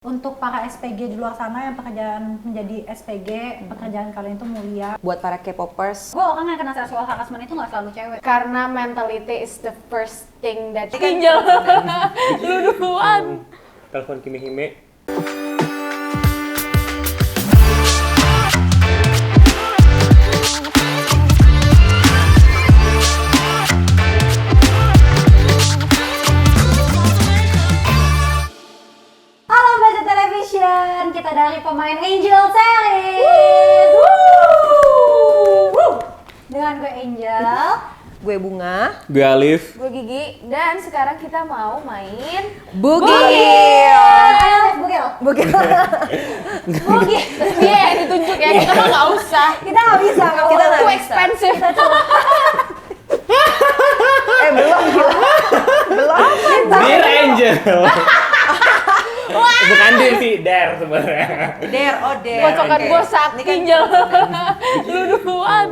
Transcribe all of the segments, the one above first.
Untuk para SPG di luar sana yang pekerjaan menjadi SPG, pekerjaan kalian itu mulia. Buat para K-popers, Gue orang yang kena seksual harassment itu nggak selalu cewek. Karena mentality is the first thing that Ginjal. lu duluan. Telepon Kimi Hime. Halo Baca Television, kita dari pemain Angel Series. Woo! Dengan gue Angel. gue Bunga, Gue Alif. Gue Gigi dan sekarang kita mau main Bugil. Ayo, Bugil. Bugil. Bugil. dia yang ditunjuk ya, kita mah nggak usah. Kita nggak bisa, Kita kita nggak Too bisa. expensive. Belum. Belum. Dear Angel. Bukan Dear sih, Dare sebenarnya. Der. Kocokan Oke. gue sak Ini kan- ginjal. Lu duluan.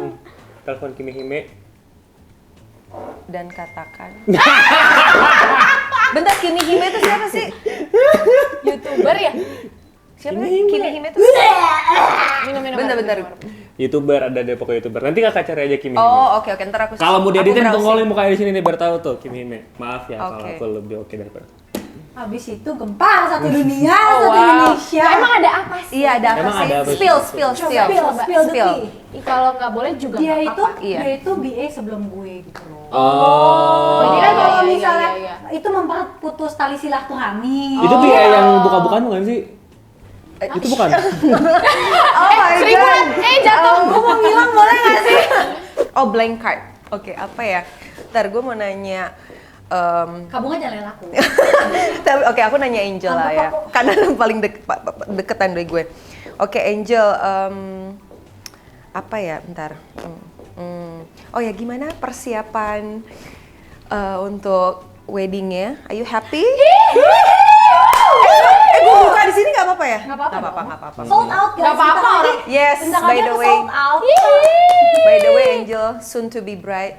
Telepon Kimi Hime. Dan katakan. Bentar, Kimi Hime itu siapa sih? YouTuber ya? Siapa Kimi sih? Hime. Kimi Hime itu? Minum. Bentar. YouTuber ada Depok YouTuber. Nanti kakak cari aja Kimi Hime. Oh, oke, ntar aku. Kalau mau dieditin aku browsing. tongolin mukanya di sini nih biar tahu tuh Kimi Hime. Maaf ya kalau Oke. aku lebih oke daripada. Habis itu gempar satu dunia, Oh, satu wow. Indonesia. Nah, emang ada apa sih? Iya, ada apa Emang sih? ada apa sih? Spill. Spill the tea. Ih, kalau nggak boleh juga Dia nggak itu, apa-apa. Iya. dia itu BA sebelum gue gitu loh. Oh. Jadi kan iya, kalau iya, misalnya iya. itu memperputus tali silaturahmi. Itu dia yang buka-bukaan bukan sih? Itu bukan. Oh my Seribu god. jatuh. Gue mau ngilang boleh nggak sih? Oh, blank card. Oke, apa ya? Ntar gue mau nanya. Kabung aja lele aku. Tapi oke, aku nanya Angel lah ya. Anggap aku. Karena yang paling deketan dari gue. Oke, Angel, apa ya? Bentar. Oh ya, gimana persiapan untuk weddingnya? Are you happy? Gue buka di sini nggak apa-apa ya? Nggak apa-apa dong. Nggak apa-apa. Sold out guys. Nggak apa-apa, Bentar lagi- orang. Yes, bentar by lagi the aku way. sold out. By the way, Angel, soon to be bride.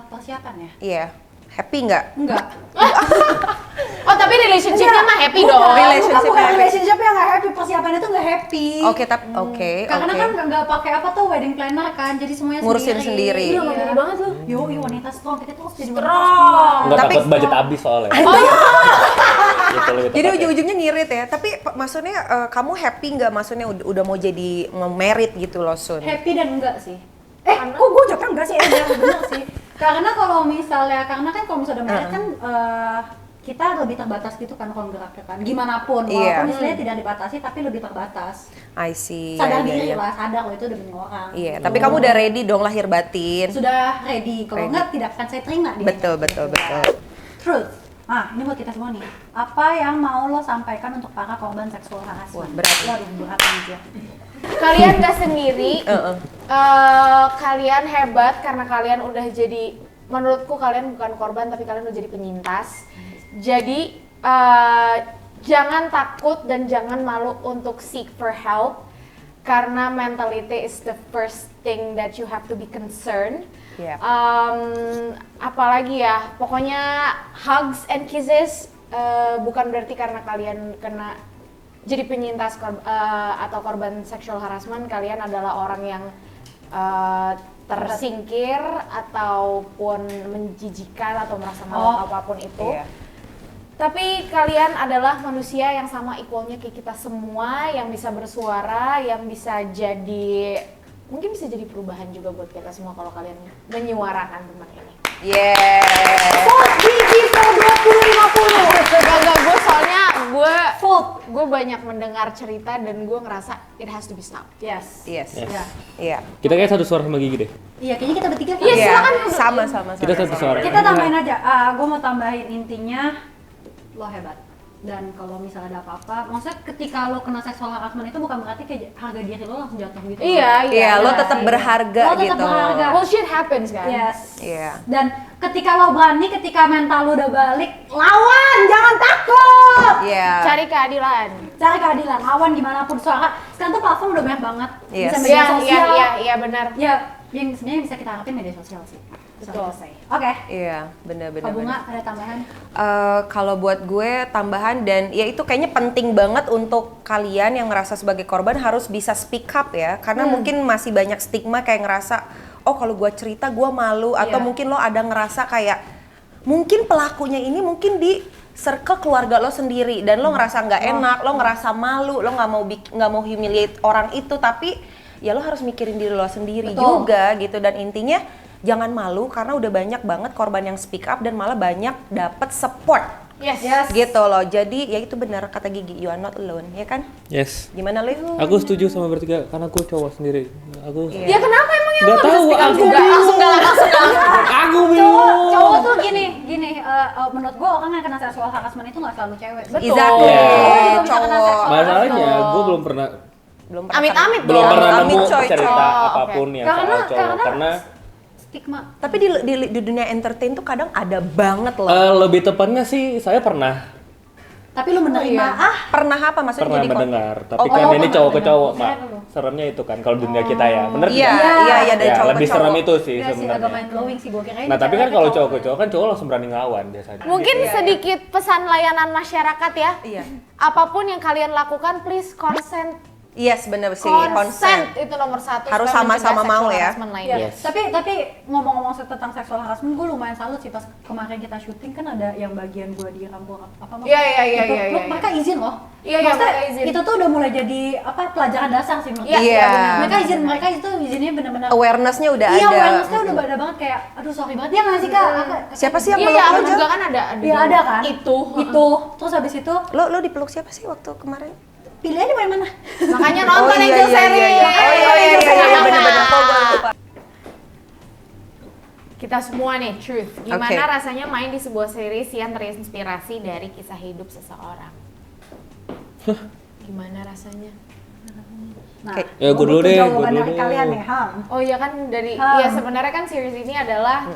Persiapan ya? Iya. Happy nggak? Enggak. Oh, tapi relationship-nya mah happy dong. Relationship bukan happy. relationship yang nggak happy, persiapannya tuh nggak happy. Oke, tapi oke. Karena kan nggak pakai apa tuh wedding planner kan, jadi semuanya Ngurusin sendiri. Iya, mandiri banget lu. Yo, wanita strong, kita tuh harus jadi wanita Strong. strong. Enggak Tapi- takut budget habis soalnya. Itu lebih Jadi tepatnya. ujung-ujungnya ngirit ya. Tapi maksudnya kamu happy nggak? Maksudnya udah mau jadi nge-married gitu loh, Sun? Happy dan enggak sih. Kok gue jawabnya enggak sih? Bener sih. Karena kalau misalnya kalau misalnya udah married kan kita lebih terbatas gitu kan kalau geraknya kan. Gimana pun, Iya. walaupun istilahnya tidak dibatasi tapi lebih terbatas. I see. Sadar Iya, diri iya. lah, sadar lo itu udah punya orang. Iya, tapi kamu udah ready dong lahir batin. Sudah ready. Kalau Ready. enggak tidak akan saya terima dia. Betul. Truth. Ini buat kita semua nih. Apa yang mau lo sampaikan untuk para korban seksual harassment? Wah, berat. Waduh, berat aja. Kalian gak sendiri. Heeh. Kalian hebat karena kalian udah jadi, menurutku kalian bukan korban tapi kalian udah jadi penyintas. Jadi jangan takut dan jangan malu untuk seek for help karena mentality is the first thing that you have to be concerned. Iya. Apalagi ya, pokoknya hugs and kisses bukan berarti karena kalian kena jadi penyintas atau korban sexual harassment kalian adalah orang yang tersingkir ataupun menjijikan atau merasa malu apapun itu. Iya. Tapi kalian adalah manusia yang sama equalnya kayak kita semua, yang bisa bersuara, yang bisa jadi, mungkin bisa jadi perubahan juga buat kita semua kalau kalian menyuarakan tentang ini. Yeah. Gigi 20-50. Enggak, gue soalnya Vote. gue banyak mendengar cerita dan gue ngerasa it has to be stopped. Yes. Yes. Yes. Ya. Iya. Kita kayak satu suara sama Gigi deh. Iya, kayaknya kita bertiga kan. Iya, Iya. silakan. Sama. Kita satu suara. Kita tambahin aja. Gue mau tambahin intinya lo hebat. Dan kalau misalnya ada apa-apa, maksudnya ketika lo kena seksual harassment itu bukan berarti kayak harga diri lo langsung jatuh gitu. Iya, lo Iya. tetap berharga Lo tetap gitu. berharga. Bullshit happens kan? Yes. Iya. Dan ketika lo berani, ketika mental lo udah balik, lawan, jangan takut. Iya. Cari keadilan. Cari keadilan, lawan gimana pun suara. Sekarang tuh platform udah banyak banget. Yes. Bisa media sosial. Iya benar. Ya, yang sebenarnya bisa kita harapin media sosial sih. Betul. Oke. Iya, benar-benar. Kak Bunga ada tambahan? Kalau buat gue tambahan dan ya itu kayaknya penting banget untuk kalian yang ngerasa sebagai korban harus bisa speak up ya, karena mungkin masih banyak stigma kayak ngerasa oh kalau gue cerita gue malu atau mungkin lo ada ngerasa kayak mungkin pelakunya ini mungkin di circle keluarga lo sendiri dan lo ngerasa nggak enak, lo ngerasa malu, lo nggak mau humiliate orang itu, tapi ya lo harus mikirin diri lo sendiri juga gitu. Dan intinya jangan malu karena udah banyak banget korban yang speak up dan malah banyak dapet support. Yes. Gitu loh. Jadi ya itu benar kata Gigi, you are not alone, ya kan? Yes. Gimana Liv? Aku setuju sama bertiga karena aku cowok sendiri. Aku Ya kenapa emangnya nggak tahu. Aku langsung galah. Aku bingung. Cowok tuh gini, menurut gue orang yang kena seksual harassment itu nggak selalu cewek. Betul. Exactly. Yeah. Cowok. Masalahnya gue belum pernah Amit-amit belum dong. pernah Amit, nemu coy, cerita coy. apapun yang Karena- soal cowok karena- karena Stigma. Tapi di dunia entertain tuh kadang ada banget loh. lebih tepatnya sih saya pernah Tapi lu menerima Pernah apa maksudnya pernah jadi mendengar, tapi Oh, kan oh, ini pernah cowok ke mendengar. cowok, Mak. Maksudnya lu. Seremnya itu kan kalau dunia kita ya, bener Iya, tidak? iya, dari Ya, cowok lebih ke serem cowok. itu sih Iya sih, agak sebenarnya. mind blowing sih gue kirain. Nah, tapi kan cewek kalau ke cowok ke cowok kan cowok langsung berani ngelawan biasanya. Mungkin sedikit pesan layanan masyarakat ya. Iya. Apapun yang kalian lakukan, please consent. Yes, bener sih, Consent consent. itu nomor satu. Harus supaya sama-sama mencegah mau sexual ya. harassment lainnya. Iya, Yes. tapi ngomong-ngomong tentang seksual harassment, gue lumayan salut sih pas kemarin kita syuting kan ada yang bagian gue dirangkul apa maksudnya? Iya. Mereka izin loh. Iya, Maksudnya, mereka izin. Itu tuh udah mulai jadi pelajaran dasar sih menurut Iya, gue. iya, benar. Mereka itu izinnya benar-benar. Awareness-nya udah Iya, ada. awareness-nya udah ada banget kayak, aduh sorry banget. Dia nggak sih kak? Siapa sih yang Iya, meluk aku lo, juga Jel? kan ada. Iya ada kan? Itu. Terus habis itu Lo dipeluk siapa sih waktu kemarin? pilih aja mau yang mana. Makanya nonton Angel iya, Series. iya. Oh iya, bener-bener. Kok gue lupa. Kita semua nih, truth. Gimana Oke. rasanya main di sebuah series yang terinspirasi dari kisah hidup seseorang? Gimana rasanya? Nah, Oke. Ya, gue dulu butuh deh, jawaban gue dari dulu. kalian nih, Ham. Oh iya kan dari ya sebenarnya kan series ini adalah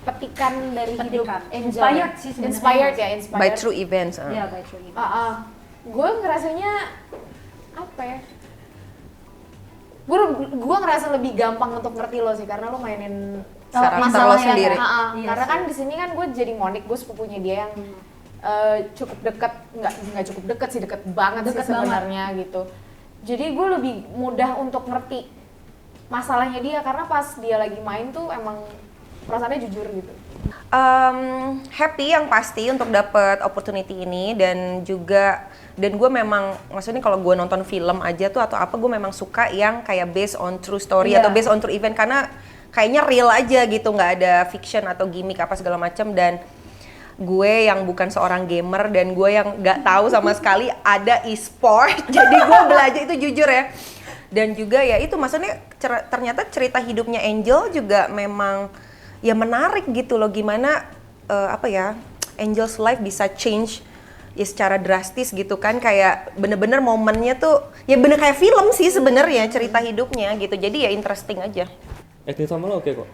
petikan dari hidup Petikan. Angel. Inspired sih sebenarnya. Inspired ya, inspired. By true events. Iya, baik Cui. Gue ngerasanya apa ya? Gue ngerasa lebih gampang untuk ngerti lo sih karena lo mainin Karakter lo masalahnya sendiri. kan? Iya Karena sih. kan di sini kan gue jadi Monik, gue sepupunya dia yang cukup dekat, nggak cukup dekat sih, deket banget Deket sih sebenarnya gitu. Jadi gue lebih mudah untuk ngerti masalahnya dia karena pas dia lagi main tuh emang perasaannya jujur gitu. Happy yang pasti untuk dapet opportunity ini dan gue memang maksudnya kalau gue nonton film aja tuh atau apa gue memang suka yang kayak based on true story Iya. atau based on true event karena kayaknya real aja gitu, nggak ada fiction atau gimmick apa segala macam. Dan gue yang bukan seorang gamer dan gue yang nggak tahu sama sekali ada e-sport jadi gue belajar itu jujur ya. Dan juga ya itu maksudnya ternyata cerita hidupnya Angel juga memang ya menarik gitu loh, gimana Angel's life bisa change ya secara drastis gitu kan, kayak bener-bener momennya tuh ya bener kayak film sih sebenarnya cerita hidupnya gitu, jadi ya interesting aja. Acting sama lo oke kok.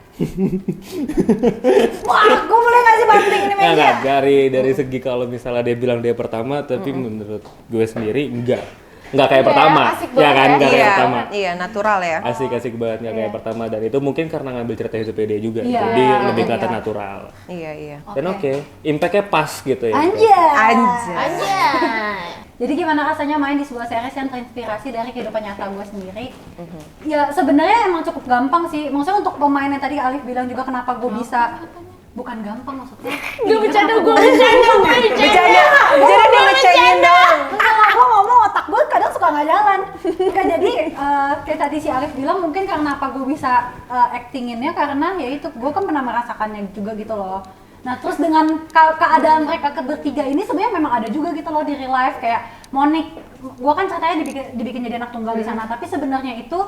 Wah, gue boleh ngasih banting ini meja. Enggak, dari segi kalau misalnya dia bilang dia pertama, tapi menurut gue sendiri enggak kayak Iya, pertama, asik ya banget kan, ya. enggak kayak Iya, pertama. iya natural ya. Asik banget nggak kayak pertama, dan itu mungkin karena ngambil cerita hidupnya dia juga, Iya. jadi lebih kelihatan natural. Iya. Dan oke, impactnya pas gitu ya. Anjay. Aja. Jadi gimana rasanya main di sebuah series yang terinspirasi dari kehidupan nyata gue sendiri? Ya sebenarnya emang cukup gampang sih. Maksudnya untuk pemain yang tadi Alif bilang juga kenapa gue bisa bukan gampang maksudnya. Gak bercanda, gue Bercanda dia ngecengin dong. Enggak, gue ngomong otak gue kadang suka nggak jalan. Enggak, jadi kayak tadi si Alif bilang mungkin karena apa gue bisa actinginnya karena ya itu gue kan pernah merasakannya juga gitu loh. Nah terus dengan keadaan mereka bertiga ini sebenarnya memang ada juga gitu loh di real life, kayak Monik, gue kan ceritanya dibikin jadi anak tunggal di sana, tapi sebenarnya itu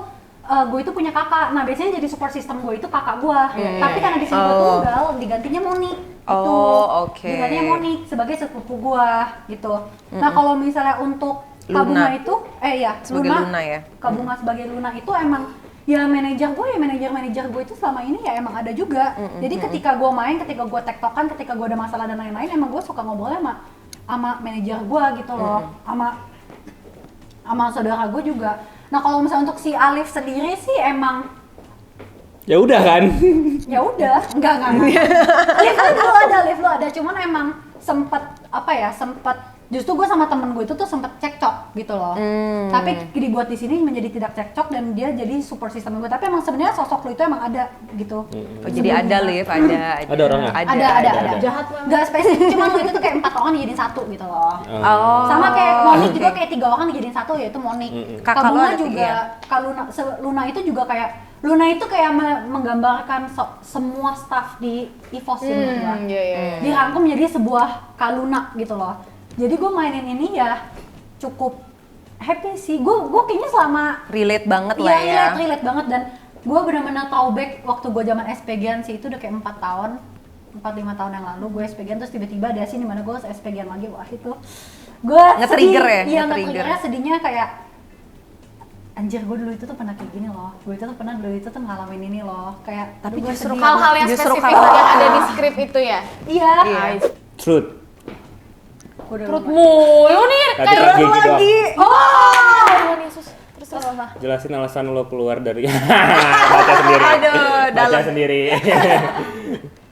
gue itu punya kakak. Nah biasanya jadi support system gue itu kakak gue, tapi karena di sini gue tunggal digantinya Monik. Oh, oke. Digantinya Monik sebagai sepupu gue gitu. Nah kalau misalnya untuk Kak Luna. Bunga itu, Sebagai Luna ya. Kak Bunga sebagai Luna itu emang ya manajer gue itu selama ini ya emang ada juga. Jadi ketika gue main, ketika gue tektokan, ketika gue ada masalah dan lain-lain, emang gue suka ngobrol sama manajer gue gitu loh, sama saudara gue juga. Nah kalau misalnya untuk si Alif sendiri sih emang Ya udah kan. Ya udah, enggak. Lift lu ada, cuman emang sempet justru gue sama temen gue itu tuh sempet cekcok gitu loh. Tapi dibuat di sini menjadi tidak cekcok dan dia jadi support system gue. Tapi emang sebenarnya sosok lu itu emang ada gitu. Oh, jadi ada Liv, ada. Ada orangnya? Ada. Jahat banget. Nggak spesifik, cuma lu itu tuh kayak 4 orang dijadiin satu gitu loh. Oh. Sama kayak Monik juga oke. kayak 3 orang dijadiin satu, yaitu Monik. Kakak lu Luna ada juga, Luna itu juga kayak Luna itu kayak menggambarkan semua staff di EVOS sih menurut gua. Iya. Dirangkum menjadi sebuah Kak Luna gitu loh. Jadi gue mainin ini ya cukup happy sih. Gue kayaknya selama Relate banget lah ya. Iya, relate banget dan gue benar-benar throwback waktu gue zaman SPG-an sih, itu udah kayak 4 tahun 4-5 tahun yang lalu gue SPG-an, terus tiba-tiba ada scene dimana gue SPG-an lagi. Wah itu gue Nge-trigger ya? Iya, Nge-trigger. nge-triggernya sedihnya kayak anjir, gue dulu itu tuh pernah kayak gini loh, gue itu tuh pernah dulu itu tuh ngalamin ini loh, kayak Tapi gue justru sedih. Hal-hal yang Justru spesifik karena- yang ada di skrip itu ya. Iya. Truth. Gua udah Perut lupa. mulu nih Tadi kayak lagi doang. Oh, Tuhan Yesus. Terus apa? Jelasin alasan lo keluar dari baca sendiri. Aduh, Baca dalam. sendiri.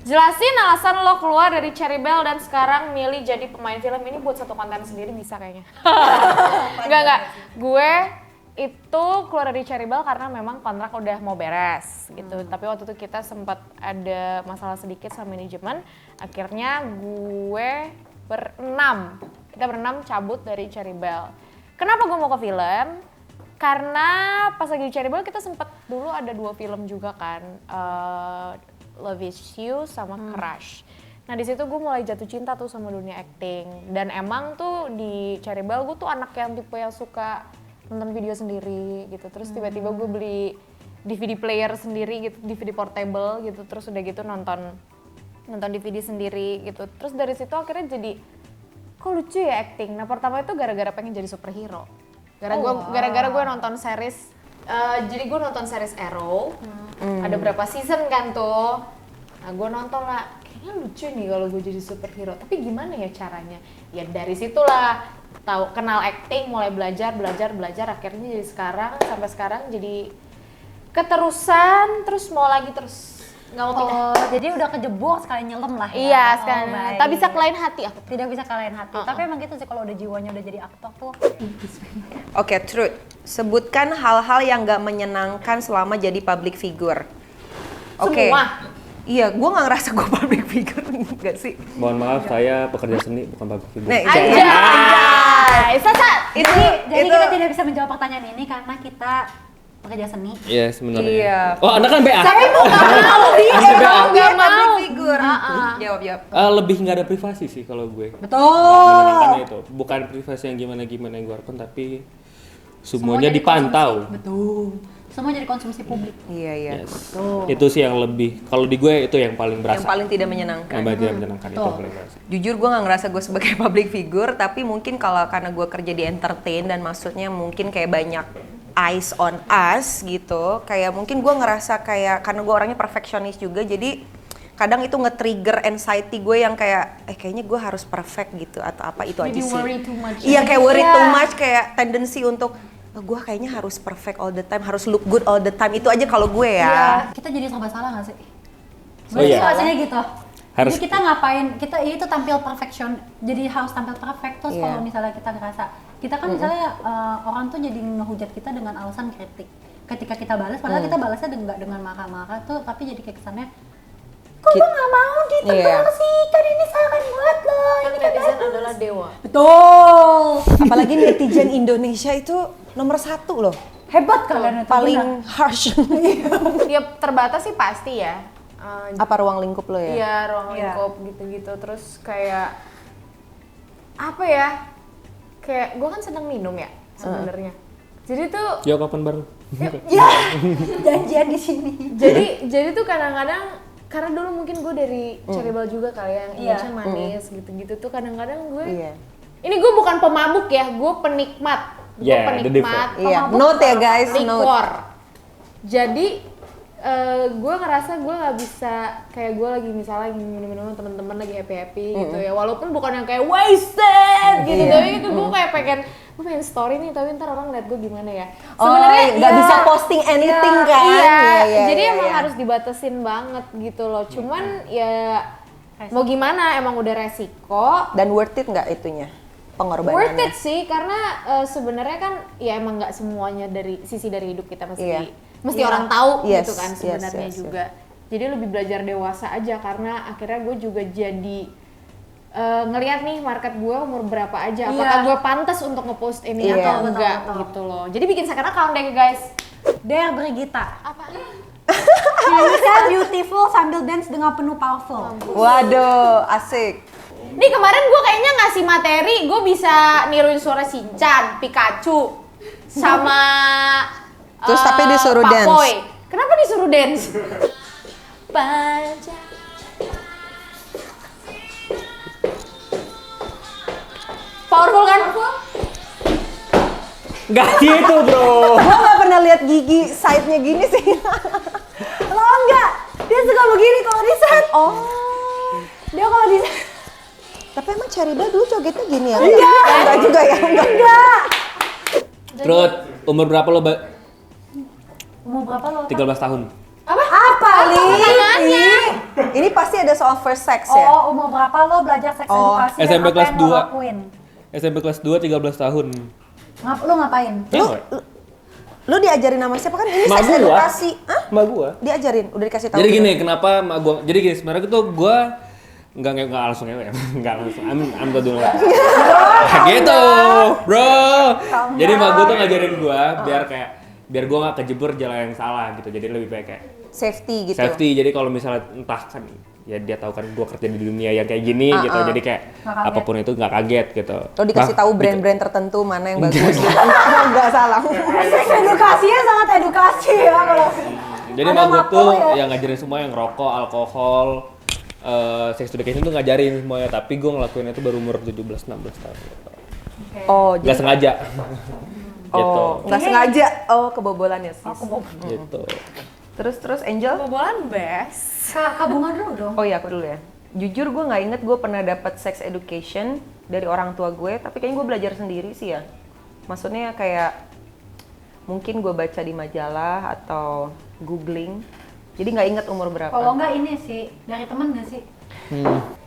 Jelasin alasan lo keluar dari Cherry Bell dan sekarang milih jadi pemain film. Ini buat satu konten sendiri bisa kayaknya. Enggak. Gue itu keluar dari Cherry Bell karena memang kontrak udah mau beres gitu. Tapi waktu itu kita sempat ada masalah sedikit sama manajemen. Akhirnya kita berenam cabut dari Cherry Bell. Kenapa gue mau ke film? Karena pas lagi di Cherry Bell kita sempat dulu ada 2 film juga kan. Love Is You sama Crush. Nah di situ gue mulai jatuh cinta tuh sama dunia acting. Dan emang tuh di Cherry Bell gue tuh anak yang tipe yang suka nonton video sendiri gitu. Terus tiba-tiba gue beli DVD player sendiri gitu, DVD portable gitu. Terus udah gitu nonton DVD sendiri gitu. Terus dari situ akhirnya jadi kok lucu ya acting. Nah pertama itu gara-gara pengen jadi superhero. Gara-gara gue nonton series. Jadi gue nonton series Arrow. Ada berapa season kan tuh. Nah gue nonton lah. Kayaknya lucu nih kalau gue jadi superhero. Tapi gimana ya caranya? Ya dari situlah tahu kenal acting, mulai belajar. Akhirnya jadi sampai sekarang jadi keterusan. Terus mau lagi terus. Nggak mau pindah. Oh, jadi udah kejebur sekali nyelam lah ya. Iya, sekarang baik. tak bisa kelain hati aku. Tidak bisa kalahin hati. Tapi emang gitu sih kalau udah jiwanya udah jadi aktor tuh. Oke, Truth. Sebutkan hal-hal yang gak menyenangkan selama jadi public figure. Oke. Semua. Iya, gue gak ngerasa gue public figure, gak sih? Mohon maaf, saya pekerja seni bukan public figure. Nah, Anjay, Sasa. Jadi kita tidak bisa menjawab pertanyaan ini karena kita pekerja seni. Iya, sebenarnya. Iya. Oh, Anda kan BA. Saya bukan mau dia Nggak mau. public figure. Jawab. Lebih nggak ada privasi sih kalau gue. Betul. Menyenangkannya itu. Bukan privasi yang gimana-gimana yang gue harapkan, tapi semuanya jadi dipantau. konsumsi. Betul. Semua jadi konsumsi publik. Iya. Yes. Tuh. Itu sih yang lebih, kalau di gue itu yang paling berasa. Yang paling tidak menyenangkan. Yang paling tidak menyenangkan itu Betul. paling berasa. Jujur gue gak ngerasa gue sebagai public figure, tapi mungkin kalau karena gue kerja di entertain dan maksudnya mungkin kayak banyak eyes on us gitu, kayak mungkin gue ngerasa kayak karena gue orangnya perfectionist juga, jadi kadang itu nge-trigger anxiety gue yang kayak kayaknya gue harus perfect gitu atau apa itu aja Maybe sih. worry too much. Iya kayak worry Iya. too much, kayak tendensi untuk gue kayaknya harus perfect all the time, harus look good all the time, itu aja kalau gue ya. Iya. Kita jadi serba salah nggak sih? Oh iya. Rasanya gitu. Harus- Jadi kita ngapain? Kita itu tampil perfection. Jadi harus tampil perfect. Terus Iya. kalau misalnya kita ngerasa kita kan misalnya orang tuh jadi ngehujat kita dengan alasan kritik. Ketika kita balas, padahal kita balasnya nggak dengan marah-marah tuh, tapi jadi kayak kesannya kok lo nggak mau ditegur Iya. sih? Kan ini saran buat lo. Kan Ini kan netizen bagus." adalah dewa. Betul. Apalagi netizen Indonesia itu nomor 1 loh, Hebat kalian itu. paling benar. harsh. Ya terbatas sih pasti ya. Apa ruang lingkup lo ya? Iya, ruang Iya. lingkup gitu-gitu. Terus kayak apa ya? Kayak gue kan sedang minum ya sebenarnya. Jadi tuh Yo, kapan bareng? Ya, janjian di sini. jadi tuh kadang-kadang karena dulu mungkin gue dari Cherry Bell juga kali yang Iya. image-nya manis gitu-gitu tuh kadang-kadang gue Iya. ini gue bukan pemabuk ya, gue penikmat. Gue Yeah, the penikmat difference. Iya, Pemabuk note ya guys, note. likor. Jadi gue ngerasa gue nggak bisa kayak gue lagi misalnya lagi minum-minum temen-temen lagi happy gitu ya, walaupun bukan yang kayak wasted gitu, tapi gue kayak pengen story nih, tapi ntar orang liat gue gimana ya. Sebenarnya nggak bisa posting anything kan? Iya, jadi emang harus dibatasin banget gitu loh. Cuman ya mau gimana, emang udah resiko. Dan worth it nggak itunya? Pengorbanannya. Worth it sih, karena sebenarnya kan ya emang nggak semuanya dari sisi dari hidup kita mesti orang tahu gitu kan sebenarnya juga. Jadi lebih belajar dewasa aja, karena akhirnya gue juga jadi ngelihat nih market gue umur berapa aja, apakah gue pantas untuk ngepost ini atau enggak gitu loh. Jadi bikin second account deh guys. Dare Brigita. Apa? Bisa beautiful sambil dance dengan penuh powerful. Waduh, asik. Nih kemarin gue kayaknya ngasih materi, gue bisa niruin suara Shinchan, Pikachu, sama Terus tapi disuruh Pak dance. Boy. Kenapa disuruh dance? Panjang. Powerful kan? Nggak gitu bro. Gue nggak pernah lihat gigi side-nya gini sih. Lo enggak, dia suka begini kalau di set. Oh. Dia kalau di set. Tapi emang Cherida dulu jogetnya gini ya? Enggak juga ya? Enggak. Terus umur berapa lo? Umur berapa lo? 13 tahun. Apa Li? Ini pasti ada soal first sex ya? Oh, umur berapa lo belajar seks edukasi? dan SMP apa kelas yang lo 2. lakuin? SMP kelas 2 13 tahun. Lo ngapain? Lu diajarin sama siapa kan? Ini Mak seks gua. edukasi. Hah? Emak gua. Diajarin? Udah dikasih tahu? Jadi gitu? gini, kenapa emak gua? Jadi gini, sebenarnya tuh gua enggak langsung ngewe. Enggak langsung. I'm dulu. Gitu, bro. Jadi emak gua tuh ngajarin gua biar gua nggak kejebur jalan yang salah gitu. Jadi lebih baik kayak Safety gitu. safety. Jadi kalau misalnya entah kan ya dia tahu kan gua kerja di dunia yang kayak gini gitu. Jadi kayak apapun itu nggak kaget gitu. Lo dikasih tahu brand-brand tertentu mana yang bagus gitu. Enggak salah. Seks edukasinya sangat edukasi ya kalau. Jadi Ada emak gua makro tuh ya. yang ngajarin semua yang rokok, alkohol, sex education tuh ngajarin semuanya. Tapi gua ngelakuin itu baru umur 17-16 tahun gitu. Oh, Nggak sengaja. Gitu. Oh, nggak sengaja. Oh, kebobolan ya sis. Gitu. Terus Angel? Bobolan best. Kak Bunga dulu dong. Oh iya, aku dulu ya. Jujur gue nggak inget gue pernah dapat sex education dari orang tua gue, tapi kayaknya gue belajar sendiri sih ya. Maksudnya kayak mungkin gue baca di majalah atau googling. Jadi nggak inget umur berapa. Kalau enggak ini sih dari temen nggak sih?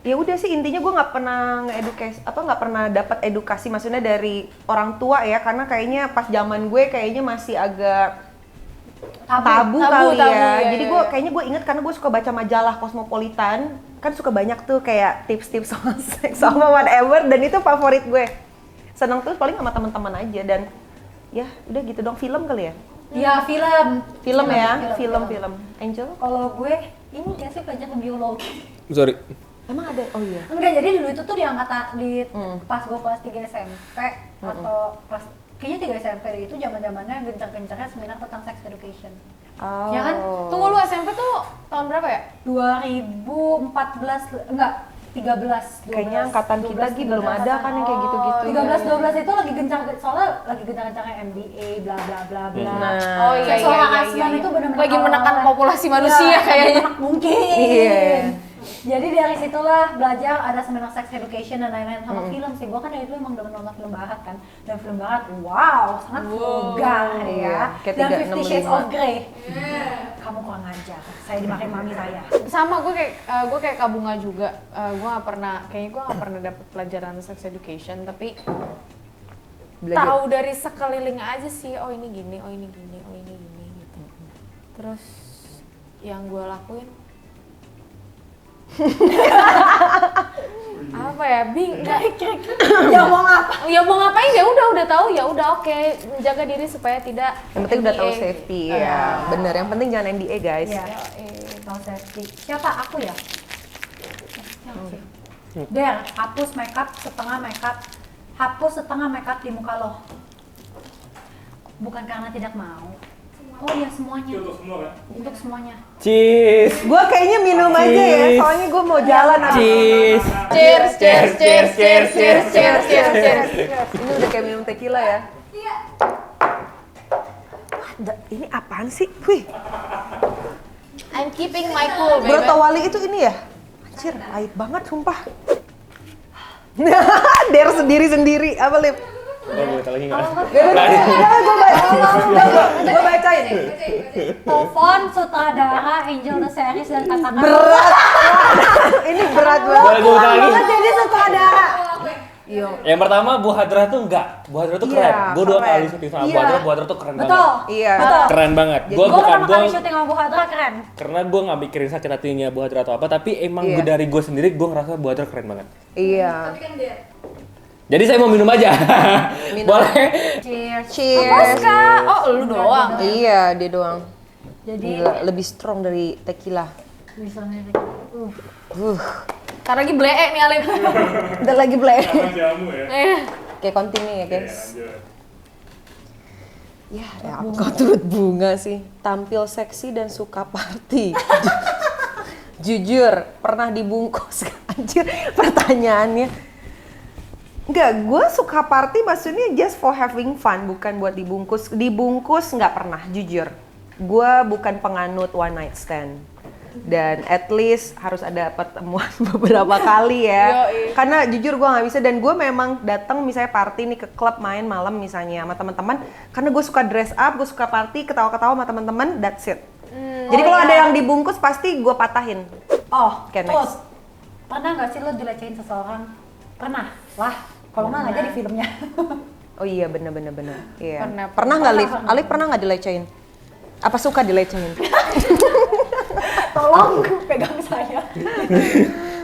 Ya udah sih, intinya gue nggak pernah nggak pernah dapat edukasi maksudnya dari orang tua ya, karena kayaknya pas zaman gue kayaknya masih agak tabu kali ya. Jadi gue kayaknya gue inget karena gue suka baca majalah Cosmopolitan, kan suka banyak tuh kayak tips-tips soal seks sama whatever, dan itu favorit gue. Seneng tuh paling sama teman-teman aja, dan ya udah gitu dong. Film kali ya? Ya film. Film. Angel? Kalau gue ini nggak sih belajar biologi. Sorry. Emang ada? Oh iya. Enggak, jadi dulu itu tuh pas gue kelas 3 SMP atau kelas kayaknya 3 SMP deh, itu zaman-zamannya gencar-gencarnya seminar tentang sex education. Oh. Ya kan? Tunggu lu SMP tuh tahun berapa ya? 2014 enggak 13 12. Kayaknya angkatan kita Gi belum ada kan yang kayak gitu-gitu. 13 12 itu lagi gencar, soalnya lagi gencar-gencarnya MBA bla bla bla bla. Oh iya Seksual iya harassment iya. itu benar-benar Lagi menekan awal-awal. populasi manusia Iya, kayaknya. menekan mungkin. Iya. Jadi dari situlah belajar ada seminar sex education dan lain-lain, sama film sih. Gua kan dari dulu emang demen nonton film barat kan. Dan film barat wow, sangat vulgar ya. Kayak Dan 50 Shades 365. of Grey. Kamu kurang ajar. Saya dimarahin mami saya. Sama gue kayak Kak Bunga juga. Gue nggak pernah dapet pelajaran sex education, tapi Belajar. tahu dari sekeliling aja sih. Oh ini gini, oh ini gini, oh ini gini gitu. Terus yang gue lakuin apa ya? Ya mau ngapa? Ya mau ngapain ya udah tahu ya udah oke, menjaga diri supaya tidak Yang penting udah tahu MBA. safety ya. Bener, yang penting jangan MBA guys. Iya. Tahu safety. Siapa? Aku ya? Der, hapus makeup setengah makeup. Hapus setengah makeup di muka lo. Bukan karena tidak mau. Oh iya, semuanya. Untuk semua kan? Untuk semuanya. Cheese. Gue kayaknya minum aja ya, Cheers. soalnya gue mau jalan. Cheese. Cheers, cheers, cheers, cheers, cheers, cheers, cheers, cheers. Ini udah kayak minum tequila ya. Iya. Wah, ini apaan sih? Wih. I'm keeping my cool, baby. Broto Wali itu ini ya? Anjir, pahit banget sumpah. Der sendiri-sendiri, apa Lip? Boleh lagi nggak? Gue bacain. Telepon sutradara Angel the Series dan katakan Berat. Ini berat banget. Boleh gue lagi? banget jadi sutradara. Iya. Yang pertama Bu Hadra tuh enggak. Bu Hadra tuh keren. Iya, Gue 2 keren. kali syuting sama Bu Hadra. Bu Hadra tuh keren Betul. banget. Iya. Betul. Keren banget. Jadi Gue Gue bukan pertama kali gue syuting sama Bu Hadra keren. karena gue nggak mikirin sakit hatinya Bu Hadra atau apa, tapi emang Iya. gue dari gue sendiri gue ngerasa Bu Hadra keren banget. Iya. Jadi saya mau minum aja. Minum. Boleh? Cheers. Cheers. Kak, oh lu doang. Iya, dia doang. Jadi Gila, lebih strong dari tequila. bisa nih. Ntar lagi bleek nih Alif. Udah lagi play. Jamu ya. Oke, continue ya guys. Ya, kau turut bunga sih. Tampil seksi dan suka party. Jujur, pernah dibungkus? Anjir, pertanyaannya. Enggak, gue suka party maksudnya just for having fun, bukan buat dibungkus. Dibungkus nggak pernah, jujur. Gue bukan penganut one night stand. Dan at least harus ada pertemuan beberapa kali ya. Yoi. Karena jujur gue nggak bisa, dan gue memang datang misalnya party nih ke klub main malam misalnya sama teman-teman. Karena gue suka dress up, gue suka party, ketawa-ketawa sama teman-teman, that's it. Jadi kalau ada yang dibungkus pasti gue patahin. Oh, Oke, terus next. pernah nggak sih lo dilecehin seseorang? Pernah lah. Kalau nggak jadi filmnya. Oh iya, bener. Iya. Pernah. Nggak, Alif? Alif pernah nggak dilecehin? Apa suka dilecehin? Tolong pegang saya.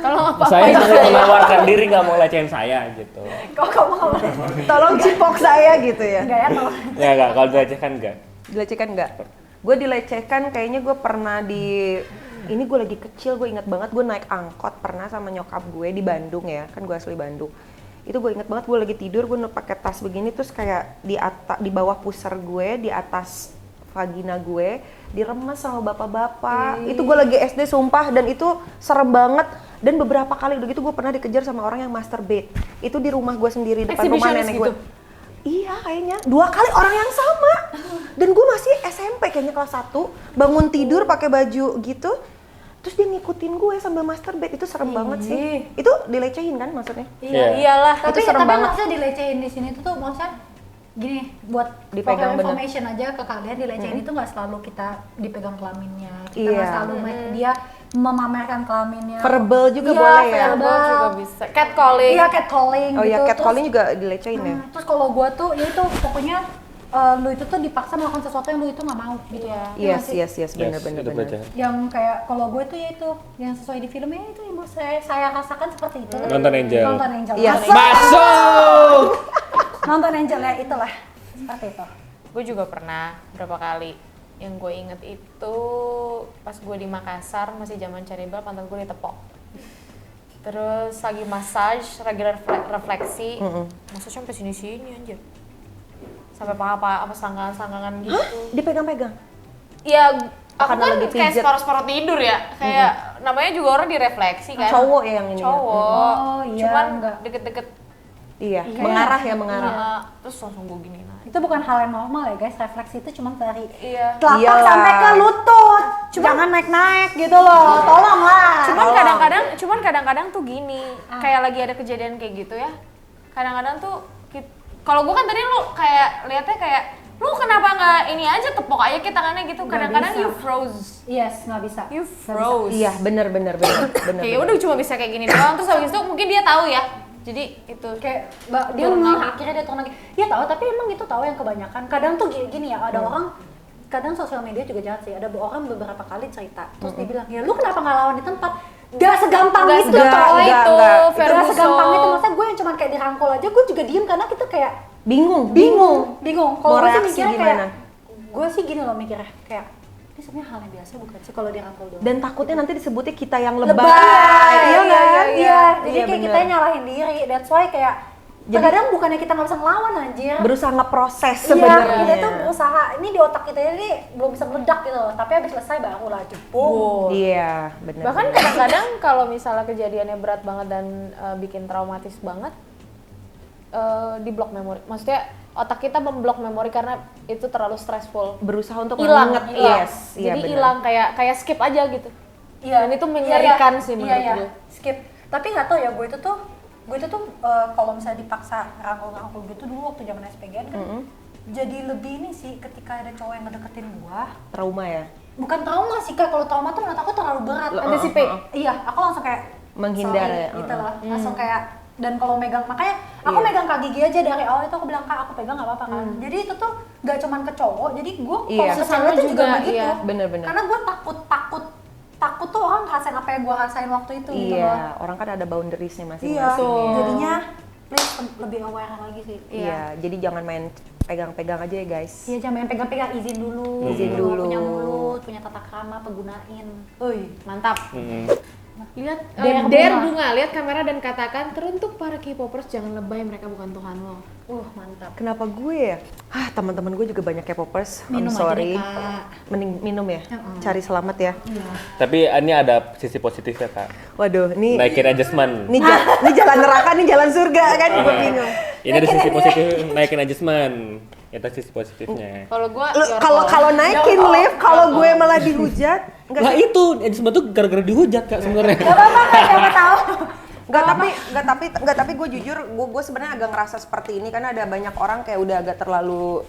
Tolong apa? Saya hanya menawarkan diri nggak mau lecehin saya gitu. Kok kamu nggak mau? Tolong cipok saya gitu ya? Enggak ya tolong. Ya nggak, kalau dilecehkan nggak. Dilecehkan nggak? Gue dilecehkan kayaknya gue pernah di... Ini gue lagi kecil, gue inget banget gue naik angkot pernah sama nyokap gue di Bandung ya. Kan gue asli Bandung. Itu gue inget banget gue lagi tidur, gue pakai tas begini terus kayak di bawah pusar gue, di atas vagina gue diremes sama bapak-bapak. Itu gue lagi SD sumpah, dan itu serem banget. Dan beberapa kali udah gitu gue pernah dikejar sama orang yang masturbate. Itu di rumah gue sendiri, depan rumah Exhibitionist nenek gue. gitu? Iya kayaknya, 2 kali orang yang sama. Dan gue masih SMP kayaknya kelas 1, bangun tidur pakai baju gitu. Terus dia ngikutin gue sambil masturbate, itu serem banget sih. Itu dilecehin kan maksudnya? Iya. Iyalah. Tapi serem banget. maksudnya dilecehin di sini tuh maksudnya gini, buat Dipegang for bener. information aja ke kalian, dilecehin itu nggak selalu kita dipegang kelaminnya, kita Iya. nggak selalu dia memamerkan kelaminnya. Verbal juga Iya, boleh ya? Verbal juga bisa. Catcalling. Iya, catcalling Oh gitu. iya, catcalling Terus, juga dilecehin ya? terus kalau gua tuh ya itu pokoknya lu itu tuh dipaksa melakukan sesuatu yang lu itu nggak mau gitu. Iya. Iya nggak Yes, sih? bener. itu pelecehan. Yang kayak kalau gue tuh ya itu yang sesuai di filmnya itu yang saya rasakan seperti itu. Nonton Angel. Nonton Angel. Iya. Masuk! Nonton Angel ya itulah seperti itu. Gue juga pernah berapa kali. Yang gue inget itu pas gue di Makassar masih zaman Caribal, pantat gue ditepok. Terus lagi massage, lagi refleksi, massage sampai sini-sini anjir. Sampai apa sanggangan-sanggangan gitu. Dipegang-pegang? Iya, aku Karena kan lagi kayak pijet. separuh-separuh tidur ya. Kayak namanya juga orang direfleksi kan. Cowok ya yang ini ya? Cowok. Oh, iya, Cuman enggak. deket-deket. Iya, mengarah ya, mengarah. Terus langsung gue gini nah. Itu bukan hal yang normal ya guys, refleksi itu cuma dari Iya. telapak Iyalah. sampai ke lutut. Jangan naik-naik gitu loh, tolonglah. Cuman kadang-kadang tuh gini, kayak lagi ada kejadian kayak gitu ya. Kadang-kadang tuh kalau gue kan tadi lu kayak lihatnya kayak lu kenapa nggak ini aja tepok aja ke tangannya gitu. Kadang-kadang bisa. you froze. Yes, nggak bisa. You froze. Iya, bener. Kayak udah cuma bisa kayak gini doang, terus habis itu mungkin dia tahu ya. Jadi itu Kayak dia akhirnya dia turun lagi. Iya tahu, tapi emang itu tahu yang kebanyakan. Kadang tuh gini ya, ada orang kadang sosial media juga jahat sih. Ada orang beberapa kali cerita, terus dia bilang, "Ya lu kenapa nggak lawan di tempat?" Gak segampang Nggak itu segampang coy. itu, Gak Ferguson. segampang itu. Maksudnya gue yang cuma kayak dirangkul aja, gue juga diem karena kita kayak Bingung. bingung. Mau Kalau gue sih reaksi mikirnya gimana? kayak, gue sih gini loh mikirnya kayak ini sebenarnya hal yang biasa bukan sih kalau dirangkul doang. Dan takutnya nanti disebutnya kita yang lebay. Lebay, Iya kan? Iya, jadi Iya, kayak bener. kita yang nyalahin diri. That's why kayak kadang bukannya kita nggak bisa ngelawan anjir. Berusaha ngeproses Iya, sebenarnya. kita tuh berusaha, ini di otak kita ini belum bisa meledak gitu loh, tapi habis selesai baru lah jepung. Iya, benar. bahkan kadang-kadang kalau misalnya kejadiannya berat banget dan bikin traumatis banget, di blok memori. Maksudnya otak kita memblok memori karena itu terlalu stressful. Berusaha untuk Hilang, mengingat. hilang. Yes, iya Jadi benar. hilang kayak skip aja gitu. Iya. Dan itu mengerikan sih menurut iya. gue. Skip. Tapi nggak tahu ya, gue itu tuh kalau misalnya dipaksa rangkul-rangkul gitu dulu waktu zaman SPGN kan, jadi lebih ini sih ketika ada cowok yang ngedeketin gua. Trauma ya? Bukan trauma sih Kak, kalau trauma tuh menurut aku terlalu berat. Ada Ada sih Iya, aku langsung kayak Menghindar sorry, ya? gitu loh. Langsung kayak, dan kalau megang, makanya aku megang kaki Gigi aja dari awal itu aku bilang, Kak aku pegang gak apa-apa kan. Jadi itu tuh gak cuman ke cowok, jadi gua Iya. kalau ke Sesama cewek tuh juga juga, begitu. iya. Bener-bener. Karena gua takut tuh orang ngerasain apa yang gua rasain waktu itu gitu loh. Iya, orang kan ada boundariesnya Iya, masing-masing. ya. jadinya please lebih aware lagi sih. Iya, jadi jangan main pegang-pegang aja ya guys. Iya, jangan main pegang-pegang, izin dulu. Izin Kalau dulu. punya mulut, punya tata krama, pegunain. Uy, Mantap. Mm-mm. Lihat Dare bunga, lihat kamera dan katakan teruntuk para K-popers jangan lebay, mereka bukan Tuhan lo. mantap. Kenapa gue ya? Teman-teman gue juga banyak K-popers. Minum I'm aja sorry. deh, Kak. Mending minum ya. Cari selamat ya. Iya. Tapi ini ada sisi positifnya Kak. Waduh, ini Naikin adjustment. ini jalan neraka, ini jalan surga kan gue Nah, minum. ini ada sisi positif naikin adjustment. Itu sisi positifnya. Kalau gua Lu your kalau call. kalau naikin lift, kalau gue malah dihujat, enggak Nah itu adjustment tuh gara-gara dihujat Kak sebenarnya. Gak apa-apa Kak, siapa tahu. Enggak tapi gue jujur gue sebenarnya agak ngerasa seperti ini karena ada banyak orang kayak udah agak terlalu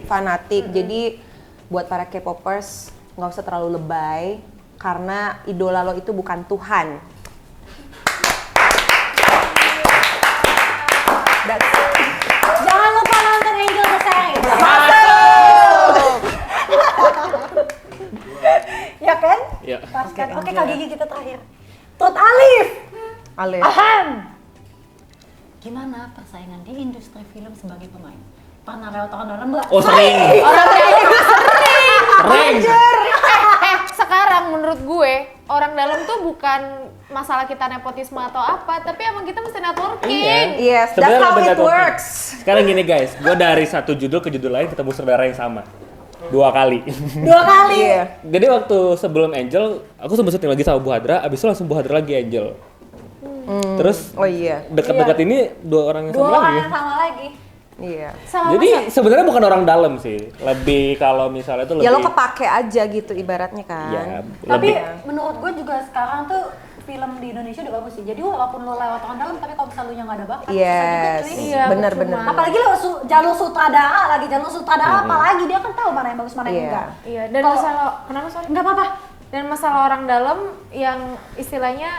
fanatik. Jadi buat para K-popers nggak usah terlalu lebay karena idola lo itu bukan Tuhan. That's it. Jangan lupa nonton Angel the Series. Ya kan? Iya. Pas kan? Oke Kak Gigi kita terakhir. Tut Alif. Ale. Aham. Gimana persaingan di industri film sebagai pemain? Pernah lewat orang dalam nggak? Oh sering. Orang dalam Sering. sekarang menurut gue orang dalam tuh bukan masalah kita nepotisme atau apa, tapi emang kita mesti networking. Yes, that's Sebenarnya how lebih it networking. works. Sekarang gini guys, gue dari satu judul ke judul lain ketemu saudara yang sama 2 kali. 2 kali. Iya. Jadi waktu sebelum Angel, aku sempat syuting lagi sama Bu Hadra, abis itu langsung Bu Hadra lagi Angel. Terus Oh iya. dekat-dekat ini 2 orang yang 2 sama orang lagi. yang sama lagi. Iya. Sama Jadi sebenarnya bukan orang dalam sih, lebih kalau misalnya itu lebih. Ya lo kepake aja gitu ibaratnya kan. Ya, Tapi lebih. menurut gue juga sekarang tuh film di Indonesia udah bagus sih. Jadi walaupun lo lewat orang dalam, tapi kalau misalnya lo nya nggak ada bakat, susah juga, Yes, cuy. Iya, bener-bener. percuma. Apalagi lo jalur sutradara apalagi dia kan tahu mana yang bagus mana yang Iya. enggak. Iya, dan Kalau- masalah kenapa sorry? Enggak apa-apa. Dan masalah orang dalam yang istilahnya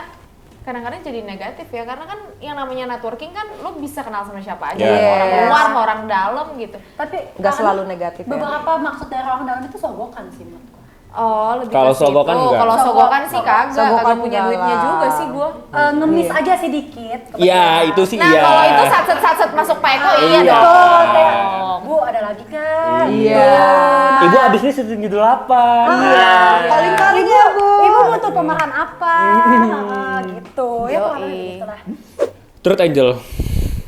kadang-kadang jadi negatif ya, karena kan yang namanya networking kan lo bisa kenal sama siapa aja, Yes. orang luar, mau orang dalam gitu. Tapi Nggak karena selalu negatif ya. beberapa maksud dari orang dalam itu sogokan sih menurut gue. Oh, lebih Kalau ke situ. sogokan enggak? Kalau sogokan sih kagak, Sogokan kagak punya enggak duitnya lah. juga sih gua. Ngemis aja sedikit. Iya, itu sih Nah, iya. kalau itu satset masuk Peko iya Iya. dong. Betul, kayak, Bu ada lagi kan? Iya. Ibu abis ini syuting judul apa? Calling-calling ya, Bu. Ibu butuh pemeran apa? Gitu. Ya pokoknya Yoi. gitu lah. Truth Angel,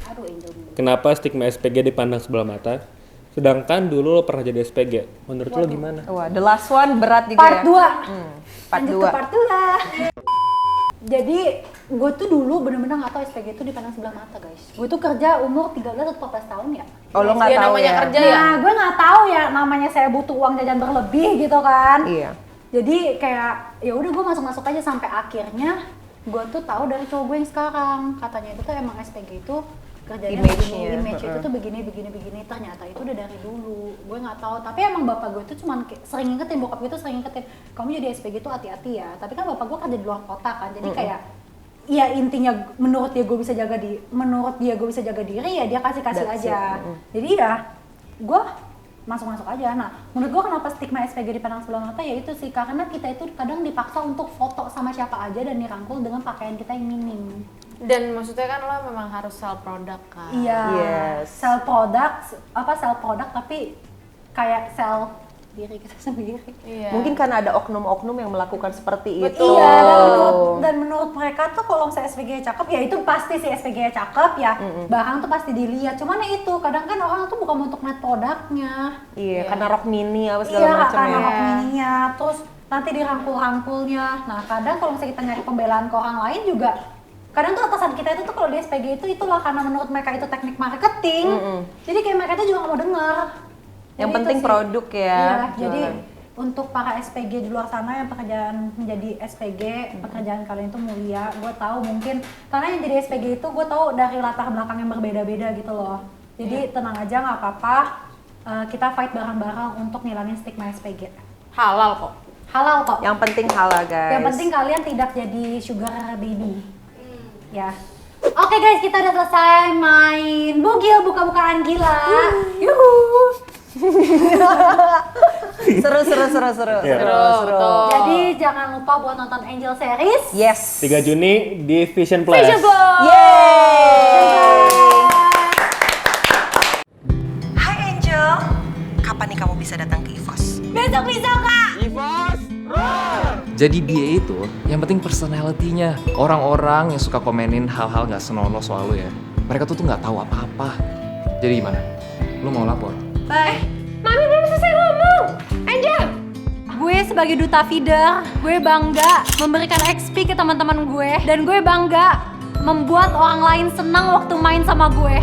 Aduh Angel dulu. kenapa stigma SPG dipandang sebelah mata? Sedangkan dulu lo pernah jadi SPG. Menurut lo gimana? Wah, the last one berat juga Part ya. 2. Part Lanjut 2. ke part 2. Jadi gue tuh dulu bener-bener gak tau SPG itu dipandang sebelah mata guys. Gue tuh kerja umur 13 atau 14 tahun ya. Oh, lo nggak Iya, tahu namanya ya. kerja ya. Nah, gue nggak tahu ya namanya saya butuh uang jajan berlebih gitu kan. Iya. Jadi kayak ya udah gue masuk aja sampai akhirnya gue tuh tahu dari cowok gue yang sekarang katanya itu tuh emang SPG itu kerjanya Image-nya, begini, image itu tuh begini. Ternyata itu udah dari dulu. Gue nggak tahu. Tapi emang bapak gue tuh cuman sering ngingetin, bokap gue tuh sering ngingetin, kamu jadi SPG tuh hati-hati ya. Tapi kan bapak gue kerja di luar kota kan, jadi kayak ya intinya menurut dia gue bisa jaga diri ya dia kasih That's aja. it. Jadi ya gue masuk aja. Nah, menurut gue kenapa stigma SPG dipandang sebelah mata ya itu sih karena kita itu kadang dipaksa untuk foto sama siapa aja dan dirangkul dengan pakaian kita yang minim. Dan maksudnya kan lo memang harus sell produk kan. Iya. Yes. Sell produk tapi kayak sell diri kita sendiri. Iya. Mungkin karena ada oknum-oknum yang melakukan seperti itu. Iya, dan menurut mereka tuh kalau misalnya SPG cakep ya itu pasti sih SPG cakep ya. Barang tuh pasti dilihat. Cuman ya itu kadang kan orang tuh bukan untuk net produknya. Iya, karena rok mini apa segala Iya, macam karena ya. rok mininya, terus nanti dirangkul-rangkulnya. Nah, kadang kalau misalnya kita nyari pembelaan ke orang lain juga kadang tuh atasan kita itu tuh kalau di SPG itu itulah karena menurut mereka itu teknik marketing. Jadi kayak mereka tuh juga nggak mau denger. Yang Jadi penting itu sih. produk ya. Iya, jadi Jualan. untuk para SPG di luar sana yang pekerjaan menjadi SPG, pekerjaan kalian itu mulia. Gue tahu mungkin karena yang jadi SPG itu gue tahu dari latar belakang yang berbeda-beda gitu loh. Jadi tenang aja nggak apa-apa. Kita fight bareng-bareng untuk ngilangin stigma SPG. Halal kok. Halal kok. Yang penting halal guys. Yang penting kalian tidak jadi sugar baby. Ya. Oke guys, kita udah selesai main bugil buka-bukaan gila. Yuhu. seru. Betul. Jadi jangan lupa buat nonton Angel Series. Yes. 3 Juni di Vision Plus. Vision Plus. Yeay. Hai Angel, kapan nih kamu bisa datang ke EVOS? Besok bisa kak. Jadi dia itu yang penting personality-nya. Orang-orang yang suka komenin hal-hal nggak senonoh soal lu ya, mereka tuh nggak tahu apa-apa. Jadi gimana? Lu mau lapor? Mami belum selesai ngomong. Angel. Gue sebagai duta feeder, gue bangga memberikan XP ke teman-teman gue dan gue bangga membuat orang lain senang waktu main sama gue.